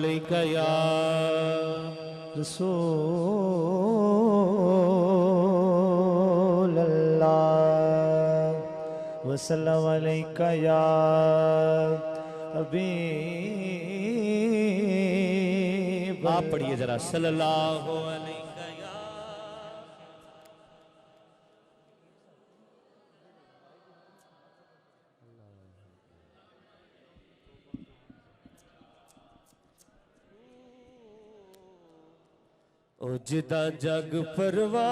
अलैका या रसूल अल्लाह वसल्लम अलैका या हबीब। आप पढ़िए जरा सल्लल्लाहु अलैका या। ओ जिदा जग परवाना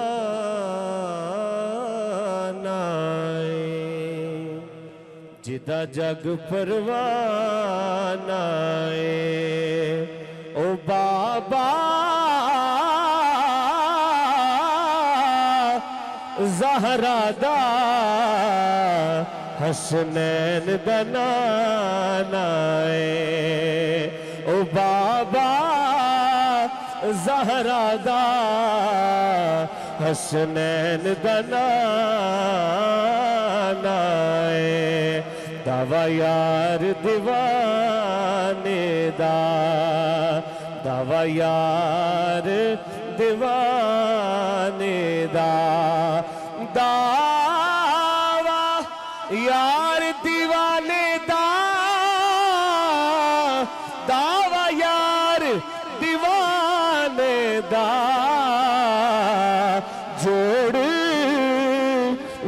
जिदा जग परवाना ओ बाबा ज़हरा दा हसनैन दा नाना ओ बाबा ज़हरा दा हसनैन दा नाना दावा यार दीवाने दा दावा यार दीवाने दा दावा यार दीवाने दा दावा यार दीवाने दा जोड़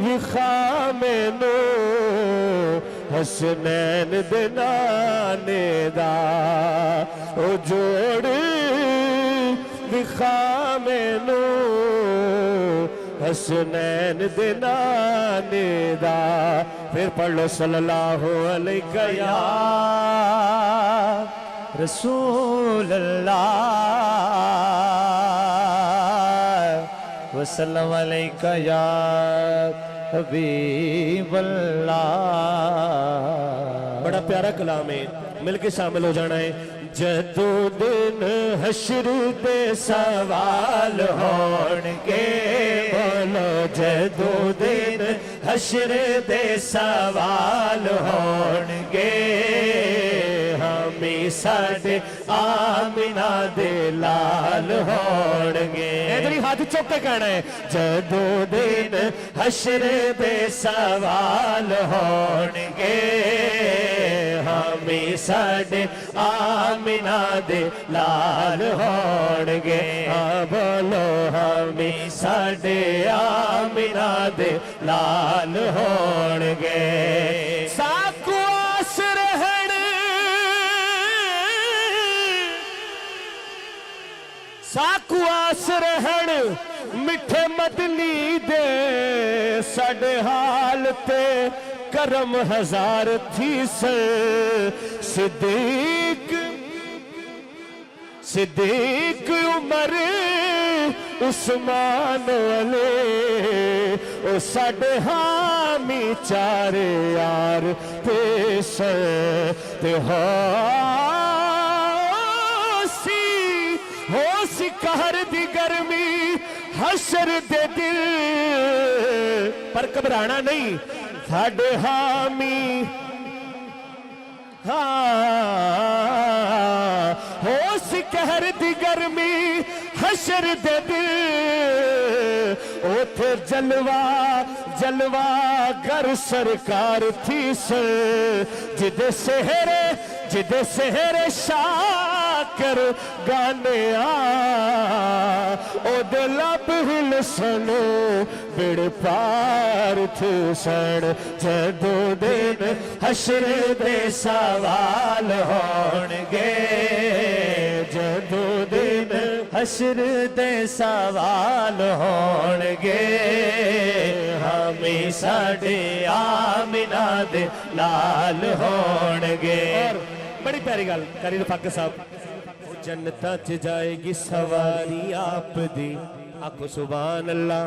विखा मैनू हसनैन दे नाने दा ओ जोड़ विखा मैनू हसनैन दे नाने दा। फिर पढ़ लो सल्लल्लाहु अलैका या रसूल अल्लाह वसल्लम अलैका या हबीब अल्लाह। बड़ा प्यारा कलाम है, मिलके शामिल हो जाना है। जदो दिन हशर दे सवाल होणगे बोलो जदो दिन हशर दे सवाल होणगे हमें साडे आमिना दे लाल होणगे। इधर ही हाथ चुक के कहना है जदो दिन हशर दे सवाल होणगे हमें साडे आमिना दे लाल होणगे। हाँ बोलो हमें साडे आमिना दे लाल होणगे। साकू आस रहण साकू आस रहण मिठे मदनी दे साडे हाल ते करम हजार थी सिद्दीक सिद्दीक उमर उस्मान वाले ओ साडे हामी चार यार ते होसी कहर दी गर्मी हशर दे दिल पर घबराना नहीं साडे हामी होसी कहर दी गर्मी हशर दे दिल ओथे जलवा जलवा गर सरकार थी जिदे सेहरे शाकर गाने ओदे लब हिल सनो बिड़ पार थे सन जदो दिन हशर दे सवाल होणगे जदो दिन हशर दे सवाल होणगे हमें साडे आमिना दे लाल होणगे। बड़ी प्यारी गल करी फाक साहब जन्नता च जाएगी सवारी आप दी आखो सुभान अल्लाह।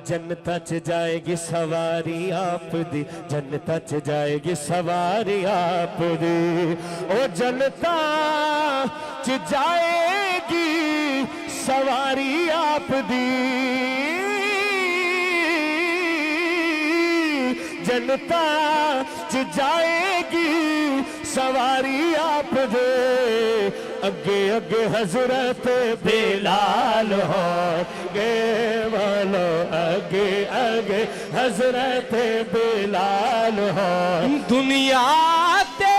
जन्नता च जाएगी सवारी आप दी जन्नता च जाएगी सवारी आप दी ओ जन्नता च जाएगी सवारी आप दी जनता च जाएगी सवारी आप दे اگے اگے حضرت بلال ہونگے بولو اگے اگے حضرت بلال ہونگے دنیا تے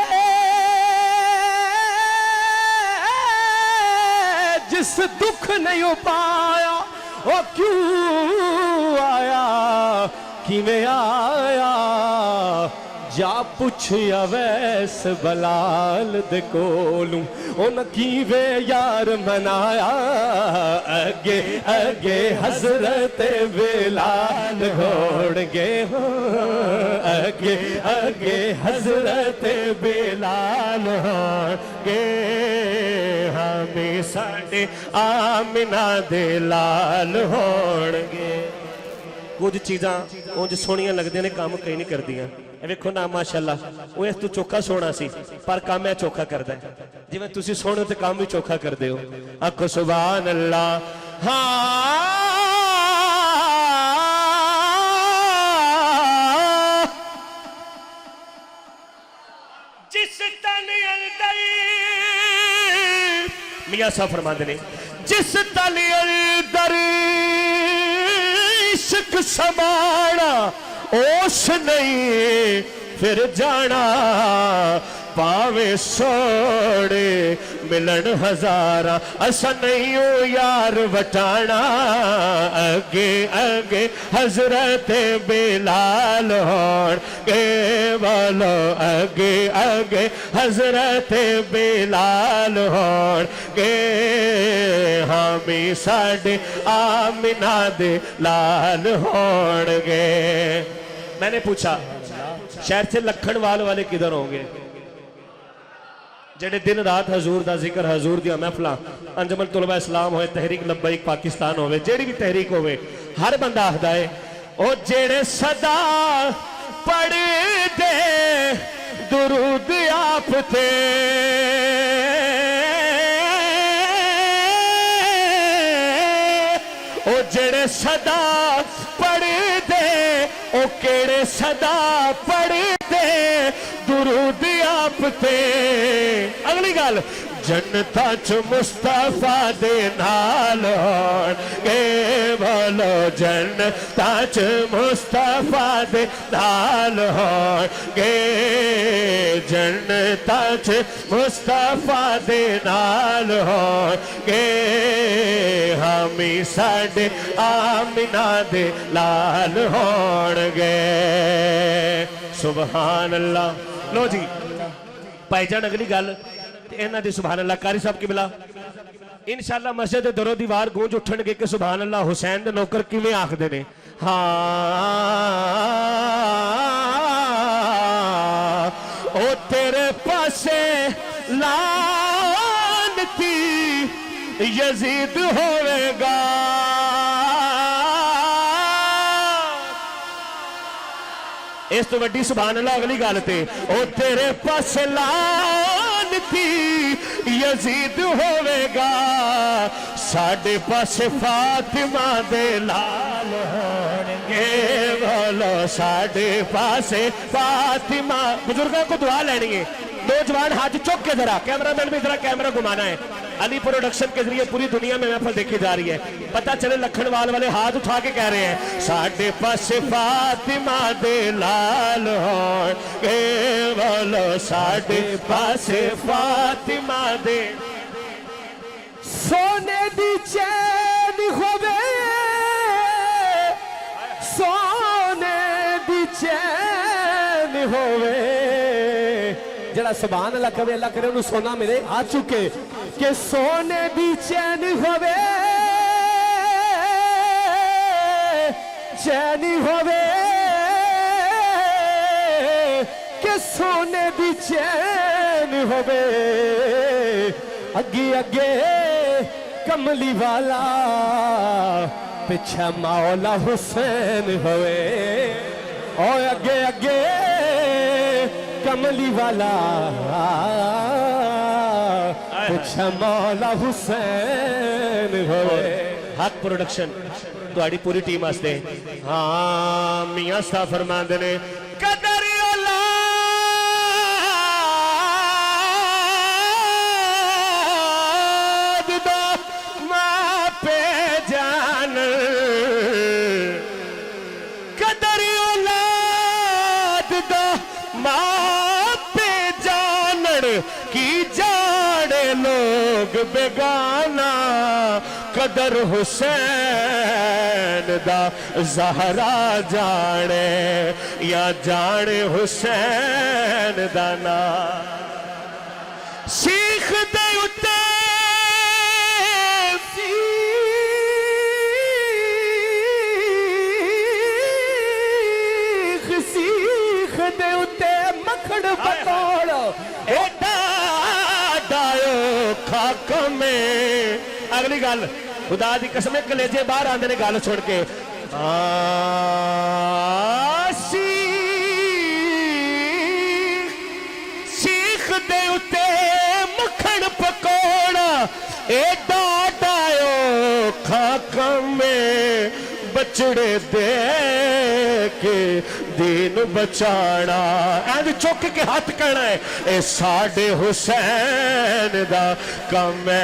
جس دکھ نہیں پایا وہ کیوں آیا کیویں آیا جا پوچھیا ویس بلال دے کولوں ان کیویں یار منایا اگے اگے حضرت بلال ہوڑگے اگے اگے حضرت بلال ہونگے ہمیں ساڈے آمنہ دے لال ہونگے کچھ چیزاں اونج سونیاں لگدیاں نے کام کئی نہیں کردیاں اے ویکھو نا ماشاءاللہ وہ اس تو چوکھا سونا سی پر کام ہے چوکھا کردا ہے جی میں تسی سونے تے کام بھی چوکھا کر دے ہو آکھو سبحان اللہ ہاں جس تن اندر میاں صاحب فرماندے نے جس تن اندر عشق سمانا اوش نہیں پھر جانا پاوے سوڑے ملن ہزارہ اسا نہیں ہو یار وٹانا اگے اگے حضرت بلال ہونگے بولو اگے اگے حضرت بلال ہونگے ہمیں ساڈے آمنہ دے لال ہونگے میں نے پوچھا شہر سے لکھن والے کدھر ہوں گے جڑے دن رات حضور دا ذکر حضور دیا محفلاں انجمن طلبہ اسلام ہوئے تحریک لبیک پاکستان ہوئے جیڑی بھی تحریک ہوئے ہر بندہ آخدا ہے او جڑے صدا پڑھ دے درود آپ تے او جڑے صدا پڑھ دے او کیڑے صدا پڑھ دے درود آپ تے اگلی گل جنتا چ مصطفیٰ دے نال ہونگے بولو جنتا چ مصطفیٰ دے نال ہونگے جنتا چ مصطفیٰ دے نال ہونگے ہمیں ساڈے آمنہ دے لال ہونگے سبحان اللہ لو جی پائی جان اگلی گل اینا دی سبحان اللہ کاری صاحب کی بلا انشاءاللہ مسجد درو دیوار گونج اٹھن گے کہ سبحان اللہ حسین دے نوکر کیویں آکھ دے نے ہاں او تیرے پاسے لعنتی یزید ہوئے گا اس تو وڈی سبحان اللہ اگلی گالتے او تیرے پاس لعنتی یزید ہوئے گا ساڑھے پاس فاطمہ دے لال ہونگے بولو ساڑھے پاس فاطمہ بزرگوں کو دعا لینی ہے نوجوان ہاتھ چوک کے ذرا کیمرہ مین بھی ذرا کیمرہ گھمانا ہے علی پروڈکشن کے ذریعے پوری دنیا میں محفل دیکھی جا رہی ہے پتہ چلے لکھن والے ہاتھ اٹھا کے کہہ رہے ہیں ساڑھے پاس فاطمہ دے لال ہونگے بولو ساڑھے پاس فاطمہ دے سونے دی چین ہوئے سونے دی چین ہوئے جڑا سبحان اللہ کبھی اللہ کرے انہوں سونا میرے آ چکے کہ سونے دی چین ہوئے چین ہوئے کہ سونے دی چین ہوئے اگے اگے کملی والا پچھا مولا حسین ہوئے اور اگے اگے کملی والا پچھا مولا حسین ہوئے حق پروڈکشن تو آڑی پوری ٹیم آستے ہاں میاں صاحب فرمان دینے قدر اللہ लोग बेगाना कदर हुसैन दा ज़हरा जाने या जाने हुसैन दा ना सीख दे उते सीख दे उते मखण पतोड़ एडा डायो खाक में अगली गल खुदा दी कसम कलेजे बाहर आंदे ने गल छोड़ के सीख दे उते मखण पकोड़ा एडा डायो खाक में बचड़े दे के दीन बचाना एंड चुक के हाथ कहना है ए साडे हुसैन दा कम है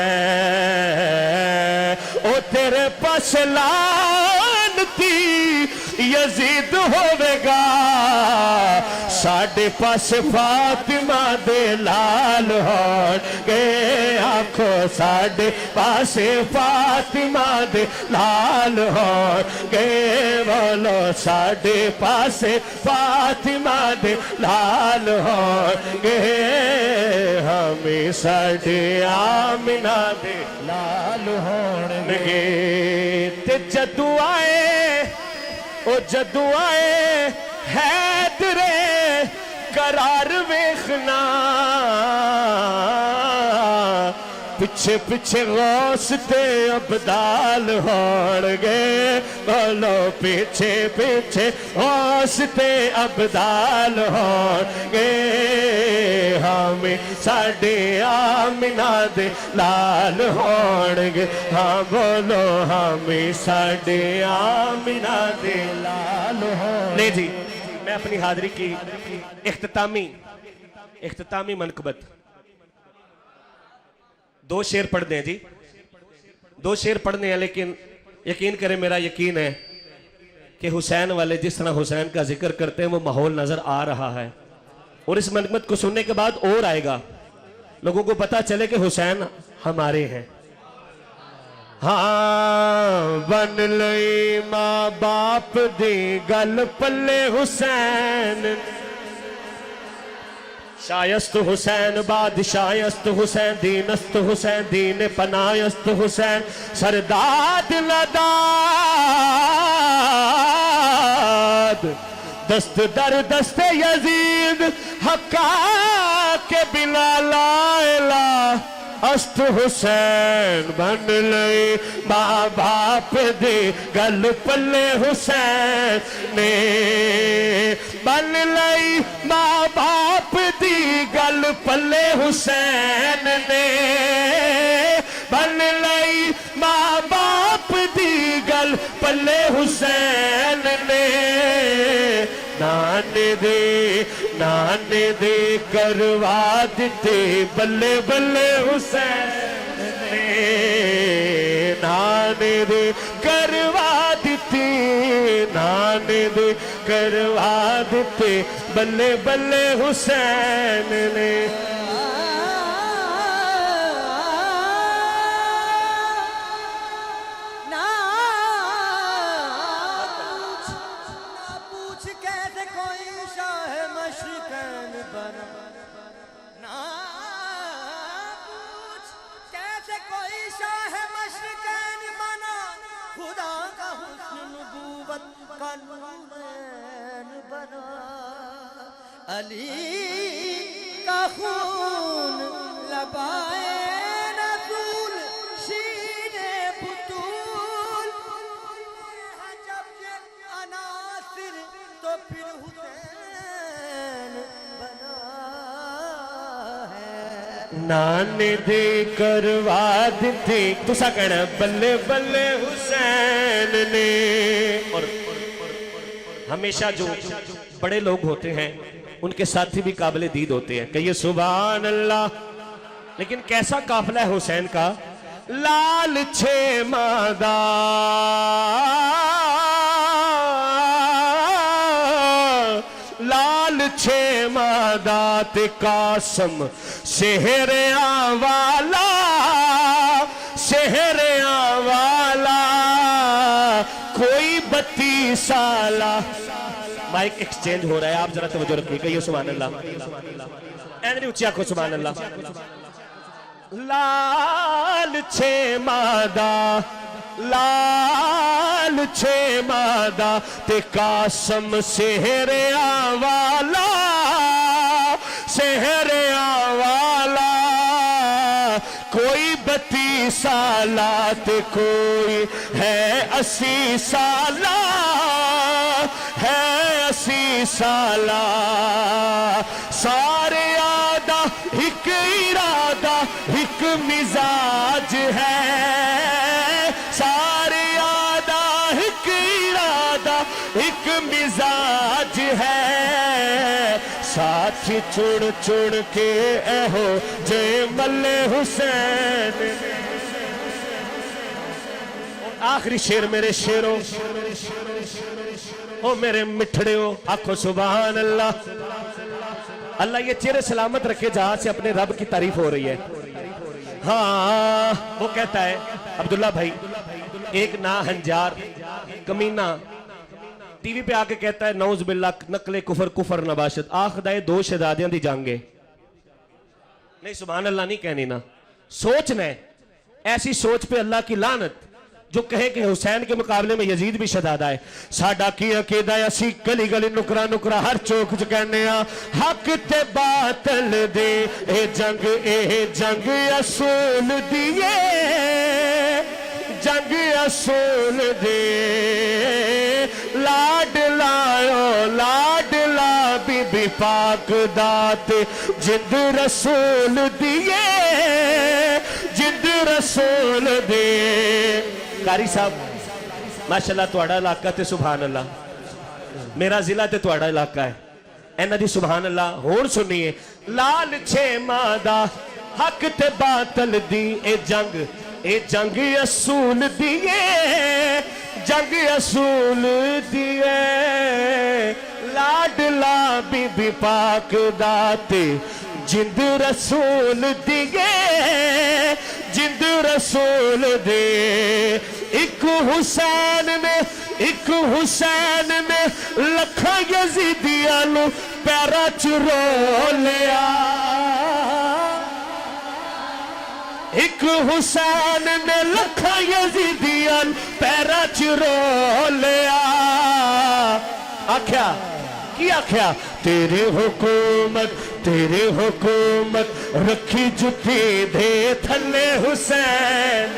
ओ तेरे पास लानती यजीद होवेगा साडे पास फातिमा दे लाल होणगे आखो साडे पास फातिमा दे लाल होणगे बोलो साडे पास फातिमा दे लाल होणगे हमें साडे आमिना दे लाल होणगे ते जदू आए ओ जदू आए हैदरे करार वेखना पिछे पिछे गौस ते अबदाल होणगे बोलो पीछे पीछे गौस ते अबदाल होणगे हमें साडे आमिना दे लाल होणगे हाँ बोलो हमें साडे आमिना दे लाल होणगे नहीं जी मैं अपनी हाजिरी की इख्तितामी मनकबत दो शेर पढ़ दें जी दो शेर पढ़ने हैं लेकिन यकीन करें मेरा यकीन है कि हुसैन वाले जिस तरह हुसैन का जिक्र करते हैं वो माहौल नजर आ रहा है और इस मनकबत को सुनने के बाद और आएगा लोगों को पता चले कि हुसैन हमारे हैं हाँ बन लई मां बाप दी गल पल्ले हुसैन शायस्त हुसैन बादशायस्त हुसैन दीनस्त हुसैन दीन पनायस्त हुसैन सरदाद लदाद दस्त दर दस्त यजीद हक्का के बिना लाइला अस्त हुसैन बन लई मां बाप दे गल पल्ले हुसैन ने बन लई मां बाप दी गल पल्ले हुसैन ने बन लई मां बाप दी गल पल्ले हुसैन ने नाने दे करवा दिते बल्ले बल्ले हुसैन ने नाने दे करवा दिते नाने दे करवा दिते बल्ले बल्ले हुसैन ने अली का खून लबाए रसूल शीरे बुतूल है जब ये अनासिर तो फिर हुसैन बना है नाने दे करवा दिते तुसा कहना बल्ले बल्ले हुसैन ने और हमेशा जो बड़े लोग होते हैं उनके साथी भी काबिल दीद होते हैं कहिए सुभान अल्लाह लेकिन कैसा काफिला है हुसैन का लाल छे मादा लाल छे मादा ते कासम सेहरिया वाला 32 साला। माइक एक्सचेंज हो रहा है, आप जरा तवज्जो रखिएगा। ये सुभान अल्लाह, ऐन ऊंची आंखों सुभान अल्लाह। लाल छे मादा, लाल छे मादा ते कासम सेहरिया वाला, सेहरिया वाला। कोई 32 साला ते कोई है 80 साला, है 80 साला। सारे आदा एक इरादा एक मिजाज है, सारे आदा एक इरादा एक मिजाज है। साथी चुन चुन के एहो जे मल्ले हुसैन। आखिरी शेर मेरे शेरों, ओ मेरे मिठड़ियों, आखो सुभान अल्लाह। अल्लाह ये चेहरे सलामत रखे जहां से अपने रब की तारीफ हो रही है। हाँ, वो कहता है अब्दुल्ला भाई, एक नाहंजार कमीना टीवी पे आके कहता है नौज बिल्ला नकले कुफर कुफर नबाशत, आखदाए 2 शहजादियां दी जांगे। नहीं सुभान अल्लाह नहीं कहनी ना, सोचना है। ऐसी सोच पे अल्लाह की लानत जो कहे कि हुसैन के मुकाबले में यजीद भी शहजादा है। साडा की अकीदा है, असी गली गली नुकरा नुकरा हर चौक च कहने हक ते बातल दे ए जंग असूल दिए, जंग असूल दे। लाडला बीबी पाक दात जिंद रसूल दिए, जिंद रसूल दे। कारी साहब माशाअल्लाह, तुहाड़ा इलाका ते सुभान अल्लाह, मेरा जिला ते तुहाड़ा इलाका है। इन्हां दी सुभान अल्लाह होण सुनिए। लाल छे मादा हक ते बातल दी ए जंग असूल दिए, जंग असूल दिए। लाडला बीबी पाक दाते जिंद रसूल दिए, जिंद रसूल दे। एक हुसैन ने लखा यजीदियां नू पैरा च रो लिया। एक हुसैन ने लखा यजीदियां पैरा च रो लिया। आख्या की आख्या, तेरे हुकूमत रखी जुत्ती दे थले हुसैन।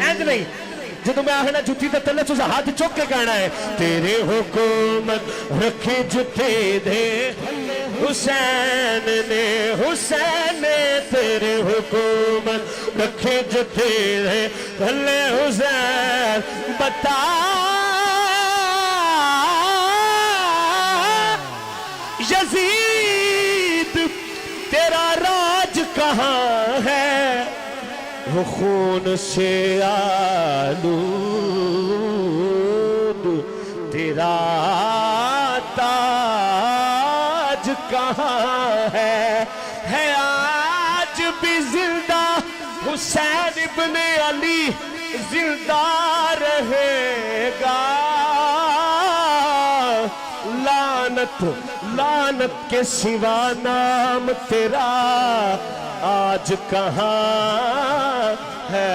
इंज नहीं, जदों मैं आखना जुत्ती दे थले तुस हाथ चुक के कहना है, तेरे हुकूमत रखी जुत्ती दे हुसैन ने, हुसैन ने तेरे हुकूमत रखी जुत्ती दे थले हुसैन। बता यजीद तेरा राज कहाँ है, वो खून से आलूद तेरा ताज कहाँ है आज भी जिंदा हुसैन इब्ने अली जिंदा रहेगा। लानत के सिवा नाम तेरा आज कहाँ है।